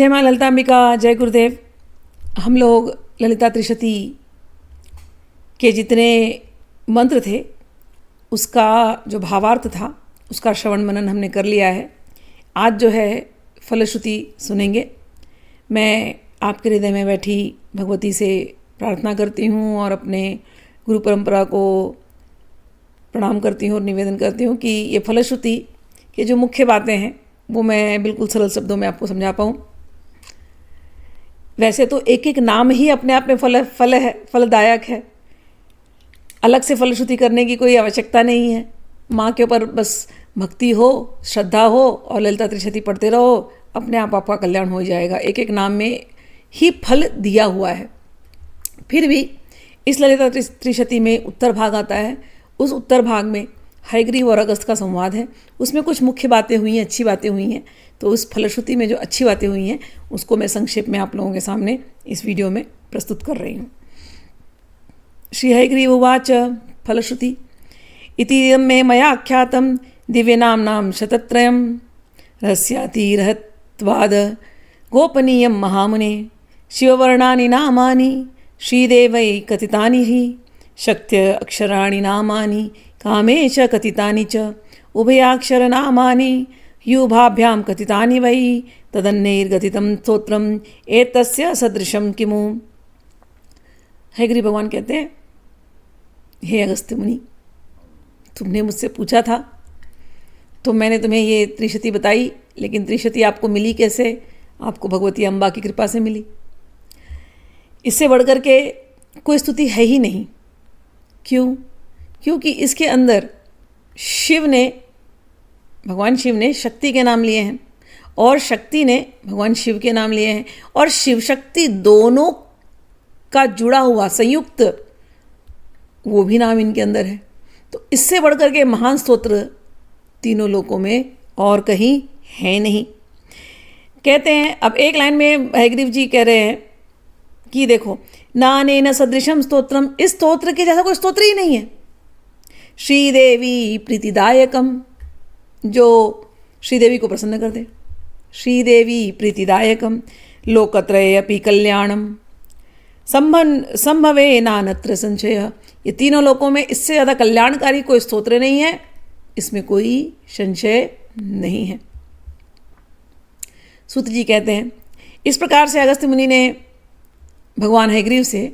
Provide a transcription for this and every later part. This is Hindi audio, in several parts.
जय माँ ललिताम्बिका, जय गुरुदेव। हम लोग ललिता त्रिशती के जितने मंत्र थे उसका जो भावार्थ था उसका श्रवण मनन हमने कर लिया है। आज जो है फलश्रुति सुनेंगे। मैं आपके हृदय में बैठी भगवती से प्रार्थना करती हूँ और अपने गुरु परंपरा को प्रणाम करती हूँ और निवेदन करती हूँ कि ये फलश्रुति की जो मुख्य बातें हैं वो मैं बिल्कुल सरल शब्दों में आपको समझा पाऊँ। वैसे तो एक एक नाम ही अपने आप में फलदायक है, अलग से फलश्रुति करने की कोई आवश्यकता नहीं है। माँ के ऊपर बस भक्ति हो, श्रद्धा हो और ललिता त्रिशती पढ़ते रहो, अपने आप आपका कल्याण हो जाएगा। एक एक नाम में ही फल दिया हुआ है। फिर भी इस ललिता त्रिशती में उत्तर भाग आता है। उस उत्तर भाग में हयग्रीव और अगस्त का संवाद है। उसमें कुछ मुख्य बातें हुई हैं, अच्छी बातें हुई हैं। तो उस फलश्रुति में जो अच्छी बातें हुई हैं उसको मैं संक्षेप में आप लोगों के सामने इस वीडियो में प्रस्तुत कर रही हूँ। श्री हयग्रीव उवाच फलश्रुति इतीदं मे मया आख्यातं दिव्यनाम्नां शतत्रयं रहस्यातिरहत्वाद गोपनीयं महामुने शिववर्णानि नामानि श्रीदेवै कथितानि हि शक्त्य अक्षराणि नामानि कामेश कथितानि च उभयाक्षरनामानि युभाभ्यां कथितानि वै तदन्यैर्गथितं स्तोत्रम् एतस्य सदृशं किमु। हयग्रीव भगवान कहते हैं, हे अगस्त्य मुनि, तुमने मुझसे पूछा था तो मैंने तुम्हें ये त्रिशती बताई, लेकिन त्रिशती आपको मिली कैसे? आपको भगवती अम्बा की कृपा से मिली। इससे बढ़कर के कोई स्तुति है ही नहीं। क्यों? क्योंकि इसके अंदर भगवान शिव ने शक्ति के नाम लिए हैं और शक्ति ने भगवान शिव के नाम लिए हैं, और शिव शक्ति दोनों का जुड़ा हुआ संयुक्त वो भी नाम इनके अंदर है। तो इससे बढ़कर के महान स्तोत्र तीनों लोकों में और कहीं है नहीं। कहते हैं, अब एक लाइन में हयग्रीव जी कह रहे हैं कि देखो, नानेन सदृशम स्तोत्रम, इस स्तोत्र के जैसा कोई स्तोत्र ही नहीं है। श्रीदेवी प्रीतिदायकम, जो श्रीदेवी को प्रसन्न कर दे। श्रीदेवी प्रीतिदायकम लोकत्रय अपि कल्याणम संभवे नानत्र संशय। ये तीनों लोकों में इससे ज़्यादा कल्याणकारी कोई स्तोत्र नहीं है, इसमें कोई संशय नहीं है। सूत जी कहते हैं, इस प्रकार से अगस्त्य मुनि ने भगवान हयग्रीव से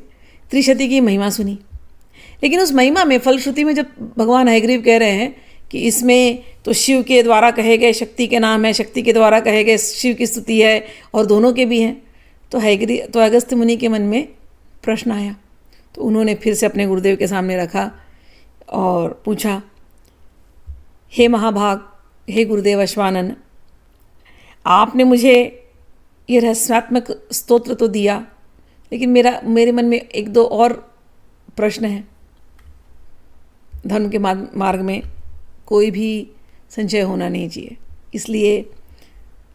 त्रिशती की महिमा सुनी। लेकिन उस महिमा में, फलश्रुति में, जब भगवान हयग्रीव कह रहे हैं कि इसमें तो शिव के द्वारा कहे गए शक्ति के नाम है, शक्ति के द्वारा कहे गए शिव की स्तुति है और दोनों के भी हैं, तो अगस्त्य मुनि के मन में प्रश्न आया। तो उन्होंने फिर से अपने गुरुदेव के सामने रखा और पूछा, हे महाभाग, हे गुरुदेव अश्वानन, आपने मुझे ये रहस्यात्मक स्तोत्र तो दिया, लेकिन मेरे मन में एक दो और प्रश्न हैं। धर्म के मार्ग में कोई भी संशय होना नहीं चाहिए, इसलिए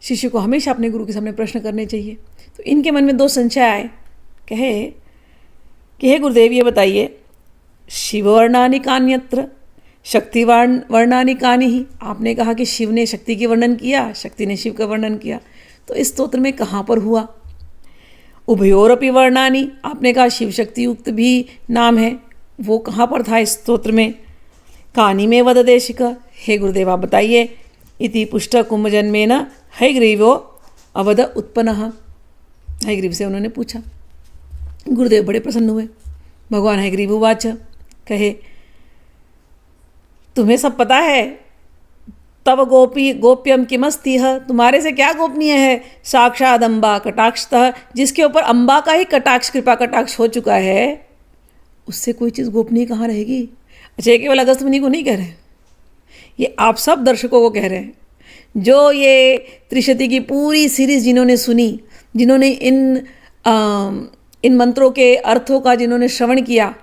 शिष्य को हमेशा अपने गुरु के सामने प्रश्न करने चाहिए। तो इनके मन में दो संशय आए। कहे कि हे गुरुदेव, ये बताइए, शिववर्णानि कान्यत्र शक्ति वर्णानि कानि ही। आपने कहा कि शिव ने शक्ति की वर्णन किया, शक्ति ने शिव का वर्णन किया, तो इस स्तोत्र में कहाँ पर हुआ? उभयोरपि वर्णानि, आपने कहा शिव शक्ति युक्त भी नाम है, वो कहाँ पर था इस स्तोत्र में? कानि में वद देशिक, हे गुरुदेव आप बताइए। इति पुष्ट कुंभजन्मेन हयग्रीवो अवद उत्पन्नः। हयग्रीव से उन्होंने पूछा। गुरुदेव बड़े प्रसन्न हुए। भगवान हयग्रीव उवाच, कहे, तुम्हें सब पता है, तव गोप्यम किमस्ति, तुम्हारे से क्या गोपनीय है? साक्षाद अम्बा कटाक्षतः, जिसके ऊपर अम्बा का ही कटाक्ष, कृपा कटाक्ष हो चुका है, उससे कोई चीज़ गोपनीय कहाँ रहेगी? अच्छा, ये केवल अगस्त्य मुनि को नहीं कह रहे, ये आप सब दर्शकों को कह रहे हैं, जो ये त्रिशती की पूरी सीरीज जिन्होंने सुनी, जिन्होंने इन मंत्रों के अर्थों का जिन्होंने श्रवण किया।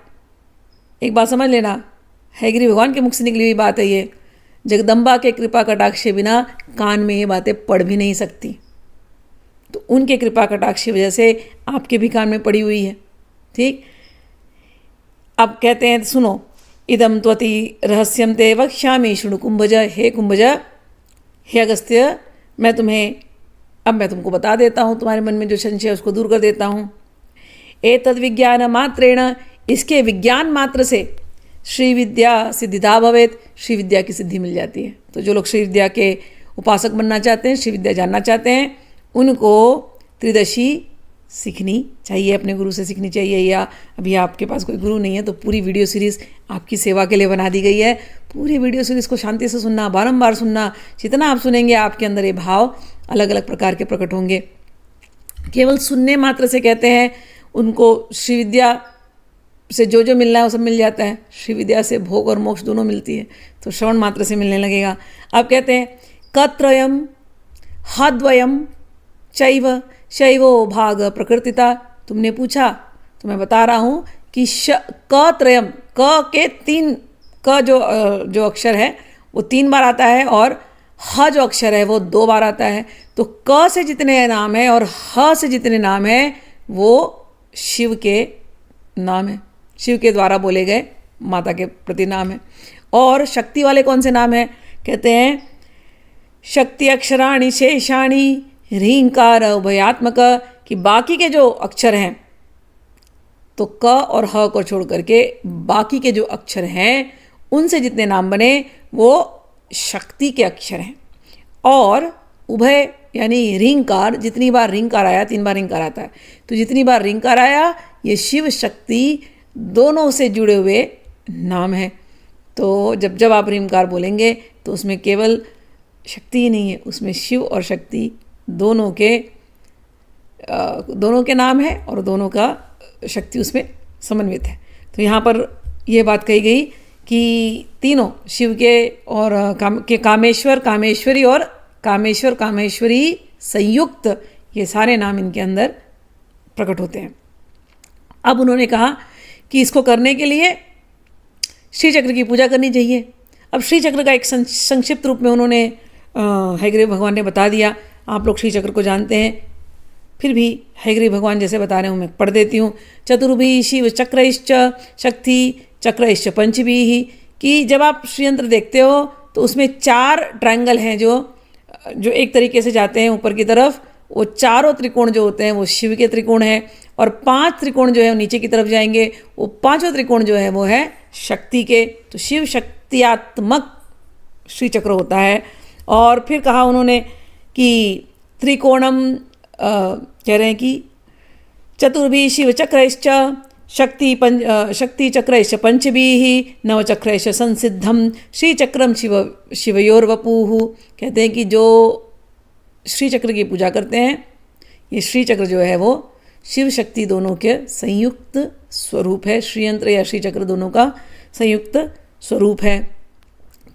एक बात समझ लेना, हयग्रीव भगवान के मुख से निकली हुई बात है ये। जगदम्बा के कृपा कटाक्ष के बिना कान में ये बातें पढ़ भी नहीं सकती। तो उनके कृपा कटाक्ष की वजह से आपके भी कान में पड़ी हुई है। ठीक, अब कहते हैं, सुनो, इदम त्वति रहस्यम ते वक्ष्यामि शृणु कुंभज। हे कुंभज, हे अगस्त्य, मैं तुम्हें अब मैं तुमको बता देता हूँ, तुम्हारे मन में जो संशय है उसको दूर कर देता हूँ। एतद् विज्ञान मात्रेण, इसके विज्ञान मात्र से श्री विद्या सिद्धिदा भवेत, श्री विद्या की सिद्धि मिल जाती है। तो जो लोग श्री विद्या के उपासक बनना चाहते हैं, श्री विद्या जानना चाहते हैं, उनको त्रिदशी सीखनी चाहिए, अपने गुरु से सीखनी चाहिए। या अभी आपके पास कोई गुरु नहीं है तो पूरी वीडियो सीरीज़ आपकी सेवा के लिए बना दी गई है। पूरी वीडियो सीरीज़ को शांति से सुनना, बारंबार सुनना। जितना आप सुनेंगे आपके अंदर ये भाव अलग अलग प्रकार के प्रकट होंगे। केवल सुनने मात्र से कहते हैं उनको श्री विद्या से जो जो मिलना है वो सब मिल जाता है। श्री विद्या से भोग और मोक्ष दोनों मिलती है, तो श्रवण मात्र से मिलने लगेगा। अब कहते हैं कत्रयम हद्वयम चैव शैवो भाग प्रकृतिता। तुमने पूछा तो मैं बता रहा हूँ कि क त्रयम, क के 3, क जो अक्षर है वो 3 बार आता है और ह जो अक्षर है वो 2 बार आता है। तो क से जितने नाम है और ह से जितने नाम है वो शिव के नाम है, शिव के द्वारा बोले गए माता के प्रति नाम है। और शक्ति वाले कौन से नाम है? कहते हैं शक्ति अक्षराणि शेषाणि ह्रींकार उभयात्मक, कि बाकी के जो अक्षर हैं, तो क और ह को छोड़ करके बाकी के जो अक्षर हैं उनसे जितने नाम बने वो शक्ति के अक्षर हैं। और उभय यानी ह्रींकार, जितनी बार ह्रींकार आया, 3 बार ह्रींकार आता है, तो जितनी बार ह्रींकार आया ये शिव शक्ति दोनों से जुड़े हुए नाम है। तो जब जब आप ह्रींकार बोलेंगे तो उसमें केवल शक्ति ही नहीं है, उसमें शिव और शक्ति दोनों के नाम है और दोनों का शक्ति उसमें समन्वित है। तो यहाँ पर यह बात कही गई कि तीनों शिव के और कामेश्वर कामेश्वरी और कामेश्वर कामेश्वरी संयुक्त, ये सारे नाम इनके अंदर प्रकट होते हैं। अब उन्होंने कहा कि इसको करने के लिए श्री चक्र की पूजा करनी चाहिए। अब श्री चक्र का एक संक्षिप्त रूप में उन्होंने हयग्रीव भगवान ने बता दिया। आप लोग श्री चक्र को जानते हैं, फिर भी हयग्रीव भगवान जैसे बता रहे हूँ मैं पढ़ देती हूँ। चतुर्भी शिव चक्रैश्च शक्ति चक्रैश्च पंचभी, कि जब आप श्रीयंत्र देखते हो तो उसमें 4 ट्रायंगल हैं जो एक तरीके से जाते हैं ऊपर की तरफ। वो चारों त्रिकोण जो होते हैं वो शिव के त्रिकोण हैं, और 5 त्रिकोण जो है वो नीचे की तरफ जाएंगे, वो 5वां त्रिकोण जो है वो है शक्ति के। तो शिव शक्तियात्मक श्री चक्र होता है। और फिर कहा उन्होंने कि त्रिकोणम, कह रहे हैं कि चतुर्भी शिव चक्रैश्च शक्ति चक्रैश्च पंचभी नवचक्रैश्च संसिद्धम श्री चक्रम शिवयोर्वपुः। कहते हैं कि जो श्री चक्र की पूजा करते हैं, ये श्री चक्र जो है वो शिव शक्ति दोनों के संयुक्त स्वरूप है। श्रीयंत्र या श्री चक्र दोनों का संयुक्त स्वरूप है।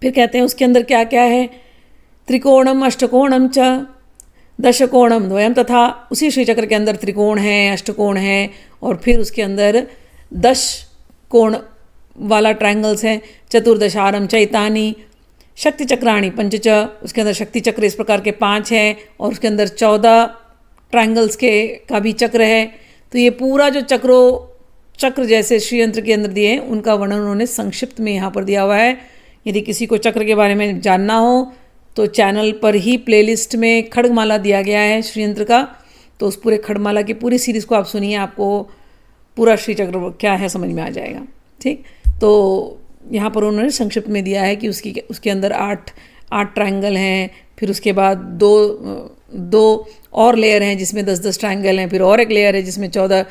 फिर कहते हैं उसके अंदर क्या क्या है? त्रिकोणम अष्टकोणम च दशकोणम द्वयम, तथा उसी श्री चक्र के अंदर त्रिकोण है, अष्टकोण है, और फिर उसके अंदर 10 कोण वाला ट्रायंगल्स हैं। चतुर्दशारम चैतानी शक्ति चक्राणी पंच च, उसके अंदर शक्ति चक्र इस प्रकार के 5 हैं, और उसके अंदर 14 ट्रायंगल्स का भी चक्र है। तो ये पूरा जो चक्र जैसे श्रीयंत्र के अंदर दिए हैं उनका वर्णन उन्होंने संक्षिप्त में यहाँ पर दिया हुआ है। यदि किसी को चक्र के बारे में जानना हो तो चैनल पर ही प्लेलिस्ट में खड्गमाला दिया गया है श्रीयंत्र का, तो उस पूरे खड्गमाला की पूरी सीरीज़ को आप सुनिए, आपको पूरा श्री चक्र क्या है समझ में आ जाएगा। ठीक, तो यहाँ पर उन्होंने संक्षिप्त में दिया है कि उसके अंदर 8 ट्रायंगल हैं, फिर उसके बाद दो और लेयर हैं जिसमें 10-10 ट्रायंगल हैं, फिर और एक लेयर है जिसमें 14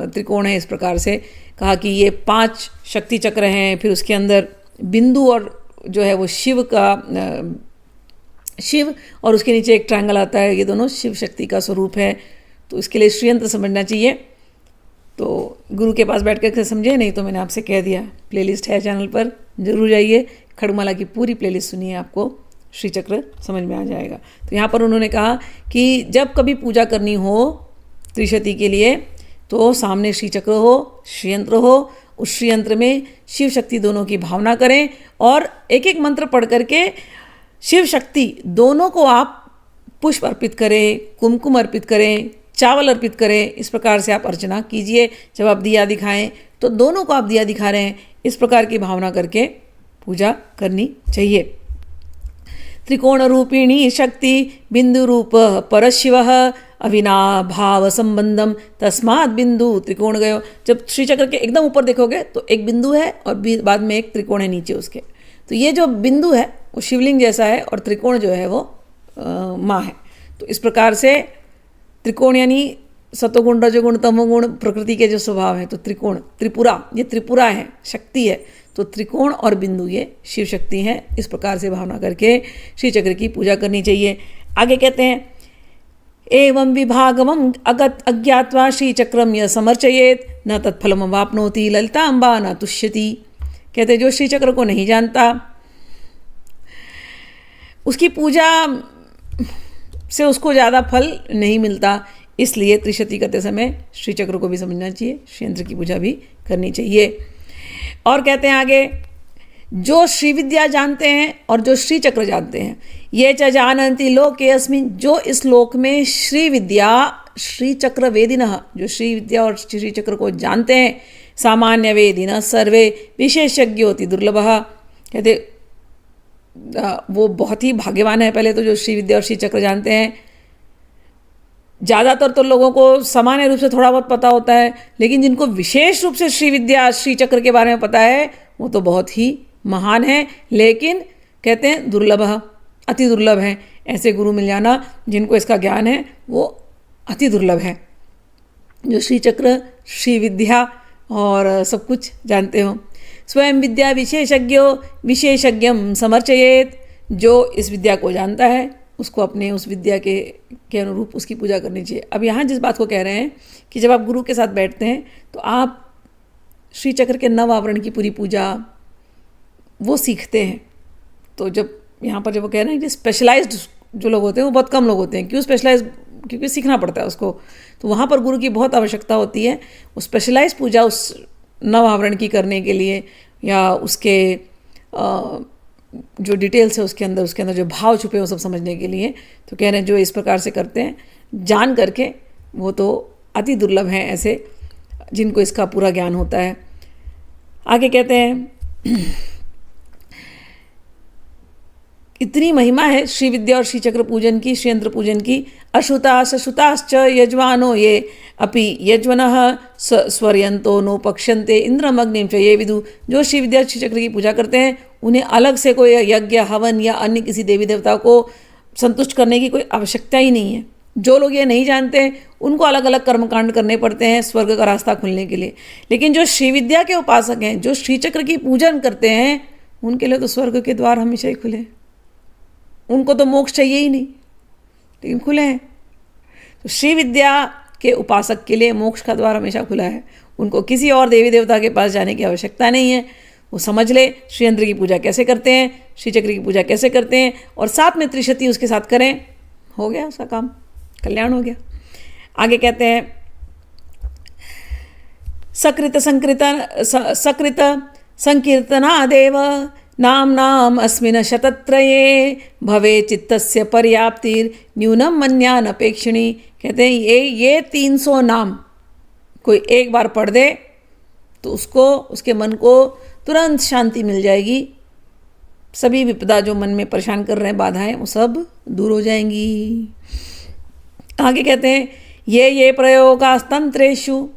त्रिकोण हैं। इस प्रकार से कहा कि ये 5 शक्ति चक्र हैं। फिर उसके अंदर बिंदु और जो है वो शिव और उसके नीचे एक ट्रायंगल आता है, ये दोनों शिव शक्ति का स्वरूप है। तो इसके लिए श्रीयंत्र समझना चाहिए। तो गुरु के पास बैठ कर समझे, नहीं तो मैंने आपसे कह दिया, प्लेलिस्ट है चैनल पर, जरूर जाइए, खड्गमाला की पूरी प्लेलिस्ट सुनिए, आपको श्री चक्र समझ में आ जाएगा। तो यहाँ पर उन्होंने कहा कि जब कभी पूजा करनी हो त्रिशती के लिए तो सामने श्री चक्र हो, श्रीयंत्र हो, उस श्रीयंत्र में शिव शक्ति दोनों की भावना करें और एक एक मंत्र पढ़ करके शिव शक्ति दोनों को आप पुष्प अर्पित करें, कुमकुम अर्पित करें, चावल अर्पित करें। इस प्रकार से आप अर्चना कीजिए। जब आप दिया दिखाएं तो दोनों को आप दिया दिखा रहे हैं, इस प्रकार की भावना करके पूजा करनी चाहिए। त्रिकोण रूपिणी शक्ति बिंदु रूप परशिव अविनाभाव संबंधम तस्मात् बिंदु त्रिकोण गयो। जब श्री चक्र के एकदम ऊपर देखोगे तो एक बिंदु है और बाद में एक त्रिकोण है नीचे उसके। तो ये जो बिंदु है वो शिवलिंग जैसा है और त्रिकोण जो है वो माँ है। तो इस प्रकार से त्रिकोण यानी सतोगुण रजोगुण तमोगुण प्रकृति के जो स्वभाव है। तो त्रिकोण त्रिपुरा, ये त्रिपुरा है, शक्ति है। तो त्रिकोण और बिंदु ये शिव शक्ति हैं। इस प्रकार से भावना करके श्री चक्र की पूजा करनी चाहिए। आगे कहते हैं एवं विभागमं अगत अज्ञात्वा श्री चक्रम यह समर्चयेत न तत्फलम वापनोति ललिता अम्बा न तुष्यति। कहते जो श्री चक्र को नहीं जानता उसकी पूजा से उसको ज़्यादा फल नहीं मिलता। इसलिए त्रिशती करते समय श्री चक्र को भी समझना चाहिए, श्री यंत्र की पूजा भी करनी चाहिए। और कहते हैं आगे जो श्री विद्या जानते हैं और जो श्री चक्र जानते हैं ये च जानन्ति लोके अस्मिन्, जो इस लोक में श्री विद्या श्री चक्र वेदिनः, जो श्री विद्या और श्री चक्र को जानते हैं, सामान्य वेदिनः सर्वे विशेषज्ञोति दुर्लभः। कहते वो बहुत ही भाग्यवान है। पहले तो जो श्री विद्या और श्री चक्र जानते हैं, ज़्यादातर तो लोगों को सामान्य रूप से थोड़ा बहुत पता होता है, लेकिन जिनको विशेष रूप से श्री विद्या श्री चक्र के बारे में पता है वो तो बहुत ही महान है। लेकिन कहते हैं दुर्लभ, अति दुर्लभ है। ऐसे गुरु मिल जाना जिनको इसका ज्ञान है वो अति दुर्लभ है, जो श्री चक्र श्री विद्या और सब कुछ जानते हो। स्वयं विद्या विशेषज्ञो विशेषज्ञम समर्चयेत, जो इस विद्या को जानता है उसको अपने उस विद्या के अनुरूप उसकी पूजा करनी चाहिए। अब यहाँ जिस बात को कह रहे हैं कि जब आप गुरु के साथ बैठते हैं तो आप श्री चक्र के नव आवरण की पूरी पूजा वो सीखते हैं। तो जब यहाँ पर जब वो कह रहे हैं कि स्पेशलाइज्ड जो लोग होते हैं वो बहुत कम लोग होते हैं। क्यों स्पेशलाइज? क्योंकि सीखना पड़ता है उसको। तो वहाँ पर गुरु की बहुत आवश्यकता होती है। वो स्पेशलाइज पूजा उस नव आवरण की करने के लिए या उसके जो डिटेल्स है उसके अंदर जो भाव छुपे वो सब समझने के लिए। तो कह रहे हैं जो इस प्रकार से करते हैं जान करके वो तो अति दुर्लभ हैं ऐसे जिनको इसका पूरा ज्ञान होता है। आगे कहते हैं इतनी महिमा है श्री विद्या और श्री चक्र पूजन की, श्री यंत्र पूजन की। अश्रुताश्च अश्रुताश्च यजमानो ये अपि यजवनः स्वर्यंतो नो पक्ष्यन्ते इंद्रम अग्निम च ये विदु। जो श्री विद्या श्री चक्र की पूजा करते हैं उन्हें अलग से कोई यज्ञ हवन या अन्य किसी देवी देवता को संतुष्ट करने की कोई आवश्यकता ही नहीं है। जो लोग ये नहीं जानते उनको अलग अलग कर्मकांड करने पड़ते हैं स्वर्ग का रास्ता खुलने के लिए। लेकिन जो श्री विद्या के उपासक हैं, जो श्री चक्र की पूजन करते हैं, उनके लिए तो स्वर्ग के द्वार हमेशा ही खुले। उनको तो मोक्ष चाहिए ही नहीं, लेकिन खुले हैं। तो श्री विद्या के उपासक के लिए मोक्ष का द्वार हमेशा खुला है। उनको किसी और देवी देवता के पास जाने की आवश्यकता नहीं है। वो समझ ले श्री यंत्र की पूजा कैसे करते हैं, श्री चक्र की पूजा कैसे करते हैं, और साथ में त्रिशती उसके साथ करें, हो गया उसका काम, कल्याण हो गया। आगे कहते हैं सकृत संकीर्तनादेव नाम नाम अस्मिन् शतत्रये भवे चित्तस्य पर्याप्तिर न्यूनम मन्यान अपेक्षिणी। कहते हैं ये 300 नाम कोई एक बार पढ़ दे तो उसको उसके मन को तुरंत शांति मिल जाएगी। सभी विपदा जो मन में परेशान कर रहे हैं, बाधाएं, वो सब दूर हो जाएंगी। आगे कहते हैं ये प्रयोगास्तंत्रेषु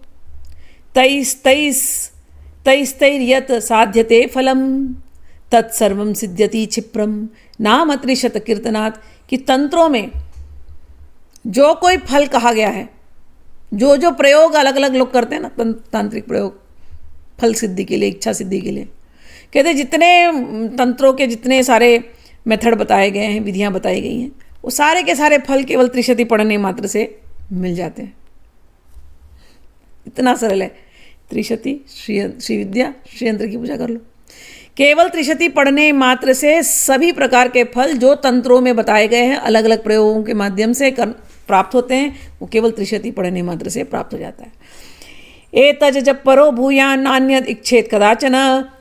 तैस्तैर्यत साध्यते फलम तत्सर्वम सिद्ध्यति क्षिप्रम नाम त्रिशत कीर्तनात्। कि तंत्रों में जो कोई फल कहा गया है, जो जो प्रयोग अलग अलग लोग करते हैं ना, तांत्रिक प्रयोग फल सिद्धि के लिए, इच्छा सिद्धि के लिए, कहते हैं जितने तंत्रों के जितने सारे मेथड बताए गए हैं, विधियां बताई गई हैं, वो सारे के सारे फल केवल त्रिशति पढ़ने मात्र से मिल जाते हैं। इतना सरल है। त्रिशति श्री विद्या श्री यंत्र की पूजा कर लो। केवल त्रिशति पढ़ने मात्र से सभी प्रकार के फल जो तंत्रों में बताए गए हैं अलग अलग प्रयोगों के माध्यम से प्राप्त होते हैं, वो केवल त्रिशति पढ़ने मात्र से प्राप्त हो जाता है। एतज जब परो भूयान नान्यद इच्छेत कदाचन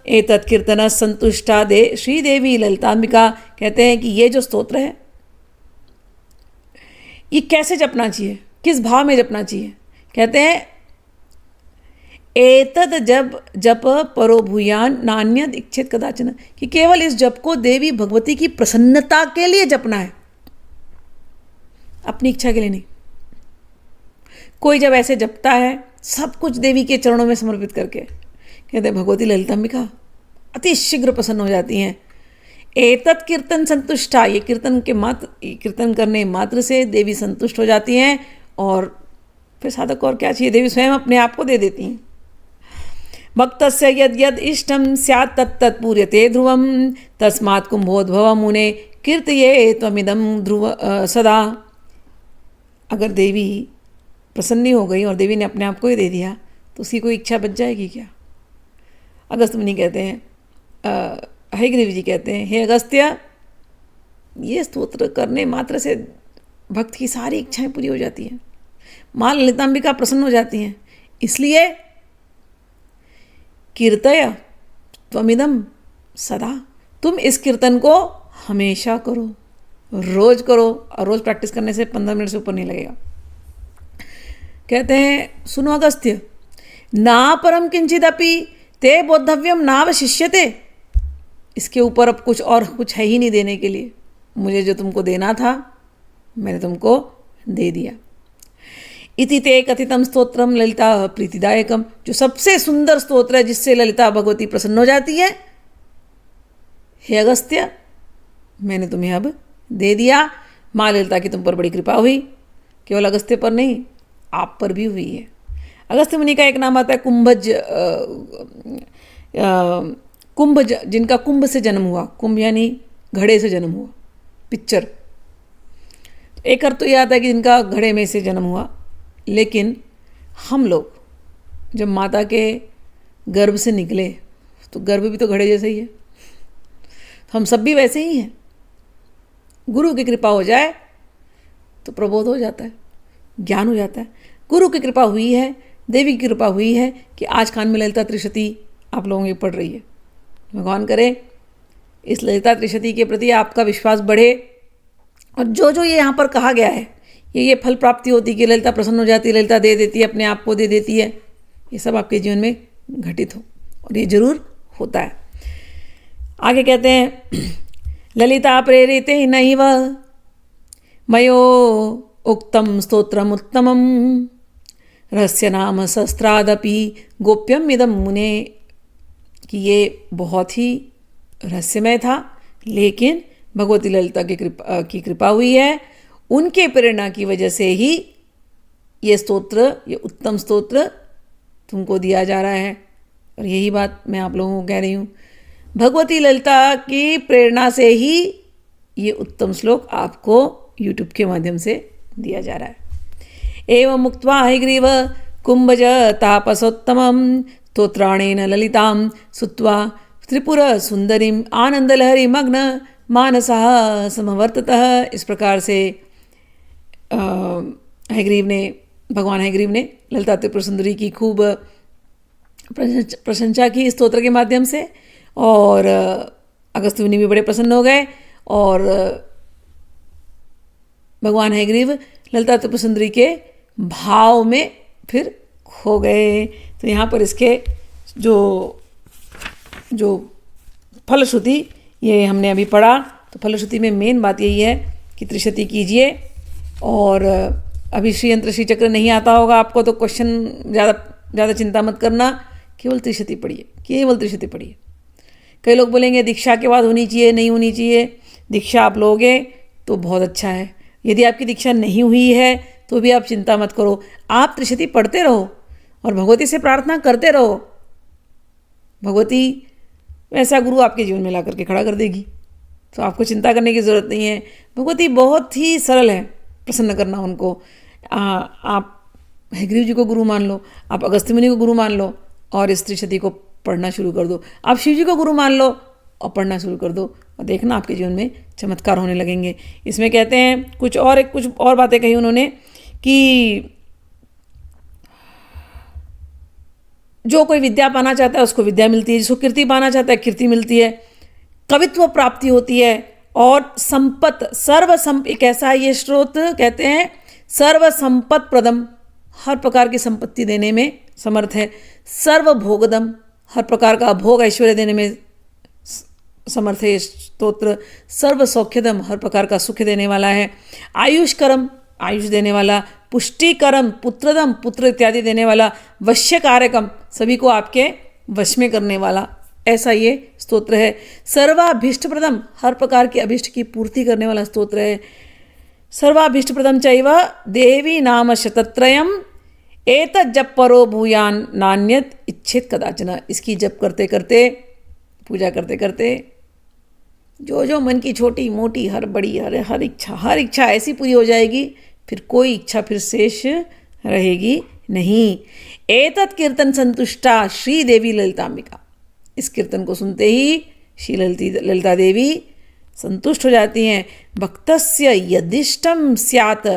एतत् कीर्तन संतुष्टा दे श्रीदेवी ललितांबिका। कहते हैं कि ये जो स्तोत्र है ये कैसे जपना चाहिए, किस भाव में जपना चाहिए। कहते हैं एतद जब जप परो भूयान नान्यद इच्छित कदाचन, कि केवल इस जप को देवी भगवती की प्रसन्नता के लिए जपना है, अपनी इच्छा के लिए नहीं। कोई जब ऐसे जपता है सब कुछ देवी के चरणों में समर्पित करके, कहते हैं भगवती ललितांबिका अति शीघ्र प्रसन्न हो जाती हैं। एतत् कीर्तन संतुष्टा, ये कीर्तन करने मात्र से देवी संतुष्ट हो जाती हैं, और फिर साधक और क्या चाहिए, देवी स्वयं अपने आप को दे देती हैं। भक्तस्य यद यद इष्टम स्यात् तत् तत् पूर्यते ध्रुवम तस्मात् कुंभोद्भव मुने कीर्तये त्वमिदं ध्रुव सदा। अगर देवी प्रसन्न हो गई और देवी ने अपने आप को ही दे दिया तो उसकी कोई इच्छा बच जाएगी क्या? अगस्त मुनि कहते हैं, हयग्रीव जी कहते हैं, हे अगस्त्य, ये स्तोत्र करने मात्र से भक्त की सारी इच्छाएं पूरी हो जाती हैं, माँ ललितांबिका प्रसन्न हो जाती हैं। इसलिए कीर्तय त्वमिदं सदा, तुम इस कीर्तन को हमेशा करो, रोज करो, और रोज प्रैक्टिस करने से 15 मिनट से ऊपर नहीं लगेगा। कहते हैं, सुनो अगस्त्य, ना परम किंचिदपि ते बोद्धव्यम नावशिष्यते, इसके ऊपर अब कुछ है ही नहीं देने के लिए। मुझे जो तुमको देना था मैंने तुमको दे दिया। इति ते कथितम स्तोत्रम ललिता प्रीतिदायकम, जो सबसे सुंदर स्तोत्र है जिससे ललिता भगवती प्रसन्न हो जाती है। हे अगस्त्य, मैंने तुम्हें अब दे दिया। माँ ललिता की तुम पर बड़ी कृपा हुई, केवल अगस्त्य पर नहीं आप पर भी हुई है। अगस्त्य मुनि का एक नाम आता है कुंभज, कुंभज, जिनका कुंभ से जन्म हुआ, कुंभ यानी घड़े से जन्म हुआ, पिक्चर। एक अर्थ तो यह आता है कि जिनका घड़े में से जन्म हुआ, लेकिन हम लोग जब माता के गर्भ से निकले तो गर्भ भी तो घड़े जैसे ही है, तो हम सब भी वैसे ही हैं। गुरु की कृपा हो जाए तो प्रबोध हो जाता है, ज्ञान हो जाता है। गुरु की कृपा हुई है, देवी की कृपा हुई है कि आज कान में ललिता त्रिशती आप लोगों की पढ़ रही है। भगवान करे इस ललिता त्रिशती के प्रति आपका विश्वास बढ़े, और जो जो ये यहाँ पर कहा गया है, ये फल प्राप्ति होती कि ललिता प्रसन्न हो जाती है, ललिता दे देती है, अपने आप को दे देती है, ये सब आपके जीवन में घटित हो, और ये जरूर होता है। आगे कहते हैं, ललिता प्रेरिते नैव मयो उक्तम स्तोत्रम उत्तमम रहस्य नाम सहस्त्रादपि गोप्यम इदम मुने, कि ये बहुत ही रहस्यमय था, लेकिन भगवती ललिता की कृपा हुई है, उनके प्रेरणा की वजह से ही ये स्तोत्र, ये उत्तम स्तोत्र तुमको दिया जा रहा है। और यही बात मैं आप लोगों को कह रही हूँ, भगवती ललिता की प्रेरणा से ही ये उत्तम श्लोक आपको YouTube के माध्यम से दिया जा रहा है। एवं मुक्त्वा हयग्रीव कुंभज तापसोत्तमं स्तोत्राणेन ललितां स्तुत्वा त्रिपुर सुंदरीम आनंदलहरी मग्न मानसः समवर्ततः। इस प्रकार से भगवान हयग्रीव ने ललिता त्रिपुर सुंदरी की खूब प्रशंसा की स्तोत्र के माध्यम से, और अगस्त्य मुनि भी बड़े प्रसन्न हो गए, और भगवान हयग्रीव ललिता त्रिपुर सुंदरी के भाव में फिर खो गए। तो यहाँ पर इसके जो फलश्रुति ये हमने अभी पढ़ा, तो फलश्रुति में मेन बात यही है कि त्रिशती कीजिए। और अभी श्री यंत्र श्री चक्र नहीं आता होगा आपको तो क्वेश्चन ज़्यादा चिंता मत करना, केवल त्रिशती पढ़िए, केवल त्रिशती पढ़िए। कई लोग बोलेंगे दीक्षा के बाद होनी चाहिए, नहीं होनी चाहिए। दीक्षा आप लोगे तो बहुत अच्छा है, यदि आपकी दीक्षा नहीं हुई है तो भी आप चिंता मत करो, आप त्रिशती पढ़ते रहो और भगवती से प्रार्थना करते रहो। भगवती ऐसा गुरु आपके जीवन में ला करके खड़ा कर देगी, तो आपको चिंता करने की ज़रूरत नहीं है। भगवती बहुत ही सरल है प्रसन्न करना उनको। आप हयग्रीव जी को गुरु मान लो, आप अगस्त्य मुनि को गुरु मान लो, और इस त्रिशती को पढ़ना शुरू कर दो। आप शिव जी को गुरु मान लो और पढ़ना शुरू कर दो, और देखना आपके जीवन में चमत्कार होने लगेंगे। इसमें कहते हैं कुछ और बातें कही उन्होंने कि जो कोई विद्या पाना चाहता है उसको विद्या मिलती है, जिसको कीर्ति पाना चाहता है कीर्ति मिलती है, कवित्व प्राप्ति होती है, और संपत एक ऐसा ये स्रोत कहते हैं सर्व संपत प्रदम, हर प्रकार की संपत्ति देने में समर्थ है। सर्वभोगदम, हर प्रकार का भोग ऐश्वर्य देने में समर्थ है ये स्तोत्र। सर्व सौख्यदम, हर प्रकार का सुख देने वाला है। आयुष्करम, आयुष देने वाला। पुष्टिकरम, पुत्रदम, पुत्र इत्यादि देने वाला। वश्य कारकम, सभी को आपके वश में करने वाला, ऐसा ये स्तोत्र है। सर्वाभीष्टप्रदम, हर प्रकार के अभीष्ट की पूर्ति करने वाला स्तोत्र है। सर्वाभीष्टप्रदम चैव देवी नाम शतत्रयम एतत् जप परो भूयान नान्यत इच्छेत कदाचन। इसकी जप करते करते, पूजा करते करते जो जो मन की छोटी मोटी हर बड़ी हर इच्छा ऐसी पूरी हो जाएगी, फिर कोई इच्छा फिर शेष रहेगी नहीं। एतत् कीर्तन संतुष्टा श्री देवी ललितांबिका। इस कीर्तन को सुनते ही श्री ललिता देवी संतुष्ट हो जाती हैं। भक्तस्य यदिष्टम स्यात्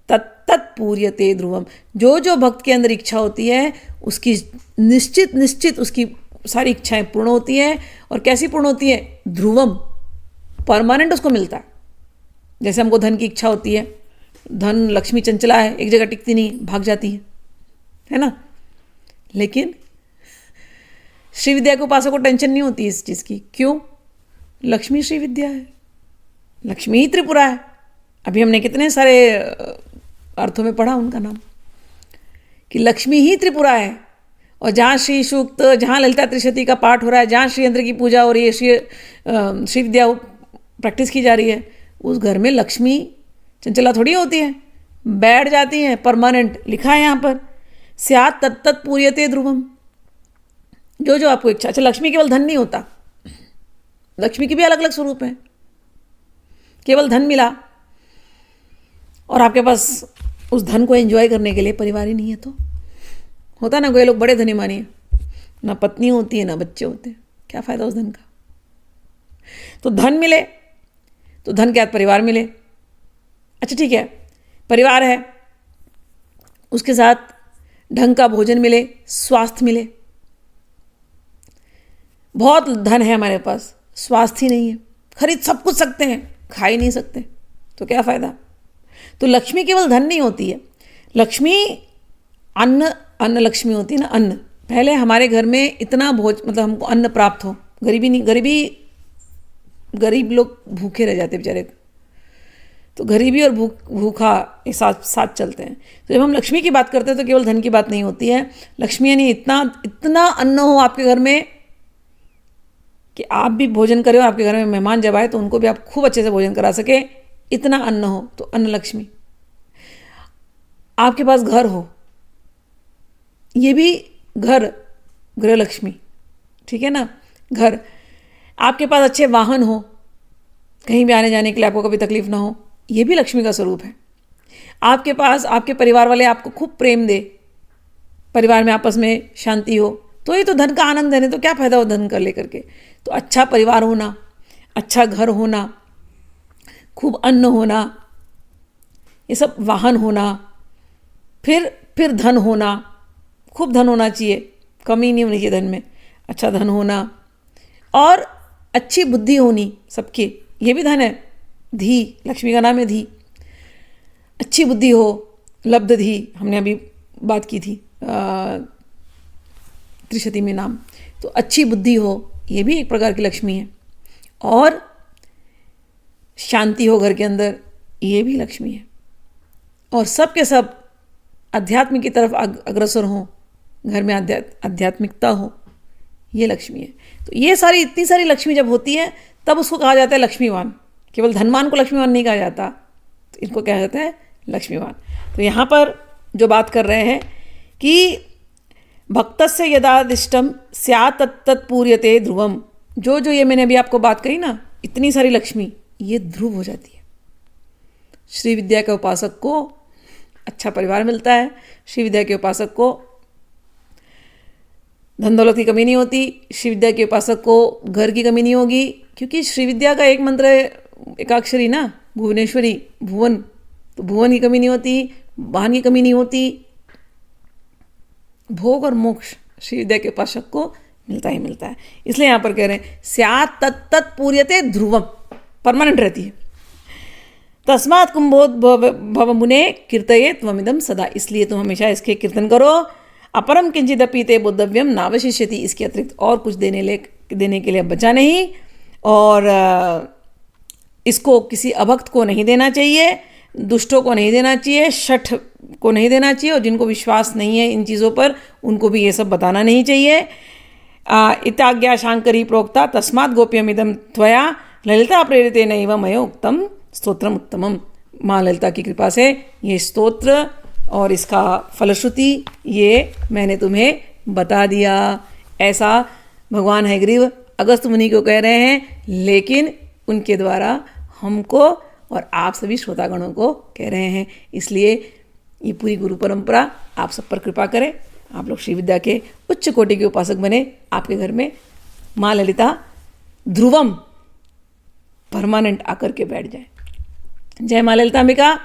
तत्तत् पूर्यते ध्रुवम। जो जो भक्त के अंदर इच्छा होती है उसकी निश्चित उसकी सारी इच्छाएं पूर्ण होती हैं। और कैसी पूर्ण होती है? ध्रुवम, परमानेंट उसको मिलता है। जैसे हमको धन की इच्छा होती है, धन लक्ष्मी चंचला है, एक जगह टिकती नहीं, भाग जाती है ना। लेकिन श्री विद्या के उपासक को टेंशन नहीं होती इस चीज़ की। क्यों? लक्ष्मी श्री विद्या है, लक्ष्मी ही त्रिपुरा है। अभी हमने कितने सारे अर्थों में पढ़ा उनका नाम कि लक्ष्मी ही त्रिपुरा है। और जहाँ श्री सूक्त, जहाँ ललिता त्रिशती का पाठ हो रहा है, जहाँ श्री यंत्र की पूजा हो रही है, श्री विद्या प्रैक्टिस की जा रही है, उस घर में लक्ष्मी चंचला थोड़ी होती है, बैठ जाती हैं परमानेंट। लिखा है यहाँ पर स्यात् तत्तत् पूर्यते ध्रुवम। जो जो आपको इच्छा। अच्छा, लक्ष्मी केवल धन नहीं होता, लक्ष्मी के भी अलग अलग स्वरूप हैं। केवल धन मिला और आपके पास उस धन को एंजॉय करने के लिए परिवार ही नहीं है, तो होता ना, कोई लोग बड़े धनी मानिए, ना पत्नी होती है ना बच्चे होते हैं, क्या फ़ायदा उस धन का। तो धन मिले तो धन के साथ परिवार मिले। अच्छा ठीक है, परिवार है, उसके साथ ढंग का भोजन मिले, स्वास्थ्य मिले। बहुत धन है हमारे पास, स्वास्थ्य ही नहीं है, खरीद सब कुछ सकते हैं, खा ही नहीं सकते, तो क्या फ़ायदा। तो लक्ष्मी केवल धन नहीं होती है, लक्ष्मी अन्न लक्ष्मी होती है ना, अन्न। पहले हमारे घर में इतना मतलब हमको अन्न प्राप्त हो, गरीब लोग भूखे रह जाते बेचारे, तो गरीबी और भूखा एक साथ चलते हैं। तो जब हम लक्ष्मी की बात करते हैं तो केवल धन की बात नहीं होती है। लक्ष्मी यानी इतना अन्न हो आपके घर में कि आप भी भोजन करें और आपके घर में मेहमान जब आए तो उनको भी आप खूब अच्छे से भोजन करा सके, इतना अन्न हो, तो अन्न लक्ष्मी। आपके पास घर हो, ये भी घर, गृह लक्ष्मी, ठीक है ना, घर। आपके पास अच्छे वाहन हो, कहीं भी आने जाने के लिए आपको कभी तकलीफ ना हो, ये भी लक्ष्मी का स्वरूप है। आपके पास आपके परिवार वाले आपको खूब प्रेम दे, परिवार में आपस में शांति हो, तो ये तो धन का आनंद है। नहीं तो क्या फ़ायदा हो धन कर लेकर के। तो अच्छा परिवार होना, अच्छा घर होना, खूब अन्न होना, ये सब वाहन होना, फिर धन होना, खूब धन होना चाहिए, कमी नहीं होनी चाहिए धन में, अच्छा धन होना और अच्छी बुद्धि होनी सबकी, ये भी धन है। धी, लक्ष्मी का नाम है धी। अच्छी बुद्धि हो, लब्ध धी, हमने अभी बात की थी त्रिशती में नाम। तो अच्छी बुद्धि हो, ये भी एक प्रकार की लक्ष्मी है। और शांति हो घर के अंदर, ये भी लक्ष्मी है। और सब के सब अध्यात्म की तरफ अग्रसर हो, घर में आध्यात्मिकता हो, ये लक्ष्मी है। तो ये सारी इतनी सारी लक्ष्मी जब होती है तब उसको कहा जाता है लक्ष्मीवान। केवल धनवान को लक्ष्मीवान नहीं कहा जाता, तो इनको कहा जाता है लक्ष्मीवान। तो यहाँ पर जो बात कर रहे हैं कि भक्तस्य यदादिष्टम स्यात् तत्तत् पूर्यते ध्रुवम। जो जो ये मैंने अभी आपको बात कही ना, इतनी सारी लक्ष्मी, ये ध्रुव हो जाती है। श्री विद्या के उपासक को अच्छा परिवार मिलता है, श्री विद्या के उपासक को धन दौलत की कमी नहीं होती, श्री विद्या के उपासक को घर की कमी नहीं होगी, क्योंकि श्री विद्या का एक मंत्र है एकाक्षरी ना, भुवनेश्वरी, भुवन। तो भुवन की कमी नहीं होती, वाहन की कमी नहीं होती, भोग और मोक्ष श्री विद्या के उपासक को मिलता ही मिलता है। इसलिए यहाँ पर कह रहे हैं स्यात् तत्तत् पूर्यते ध्रुवम, परमानेंट रहती है। तस्मात् कुंभोद्भव मुने कीर्तये त्वमिदं सदा। इसलिए तुम हमेशा इसके कीर्तन करो। अपरम किंचिदपि ते बोद्धव्यम नावशिष्यति, इसके अतिरिक्त और कुछ देने के लिए बचा नहीं। और इसको किसी अभक्त को नहीं देना चाहिए, दुष्टों को नहीं देना चाहिए, शठ को नहीं देना चाहिए, और जिनको विश्वास नहीं है इन चीज़ों पर उनको भी ये सब बताना नहीं चाहिए। इत्याज्ञा शांकरी प्रोक्ता तस्मात् गोप्यमिदं त्वया ललिता प्रेरितेन एव मया उक्तम स्तोत्रम उत्तमम। माँ ललिता की कृपा से ये स्तोत्र और इसका फलश्रुति ये मैंने तुम्हें बता दिया। ऐसा भगवान हयग्रीव अगस्त्य मुनि को कह रहे हैं, लेकिन उनके द्वारा हमको और आप सभी श्रोतागणों को कह रहे हैं। इसलिए ये पूरी गुरु परंपरा आप सब पर कृपा करे, आप लोग श्री विद्या के उच्च कोटि के उपासक बने, आपके घर में माँ ललिता ध्रुवम परमानेंट आकर के बैठ जाए। जय माँ ललितांबिका,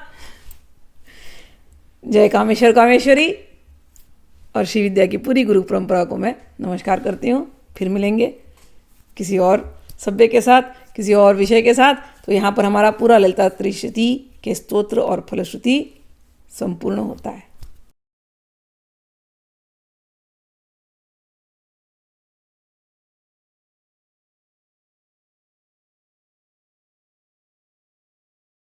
जय कामेश्वर कामेश्वरी। और श्री विद्या की पूरी गुरु परंपरा को मैं नमस्कार करती हूँ। फिर मिलेंगे किसी और सभ्य के साथ, किसी और विषय के साथ। तो यहाँ पर हमारा पूरा ललिता त्रिशती के स्तोत्र और फलश्रुति संपूर्ण होता है।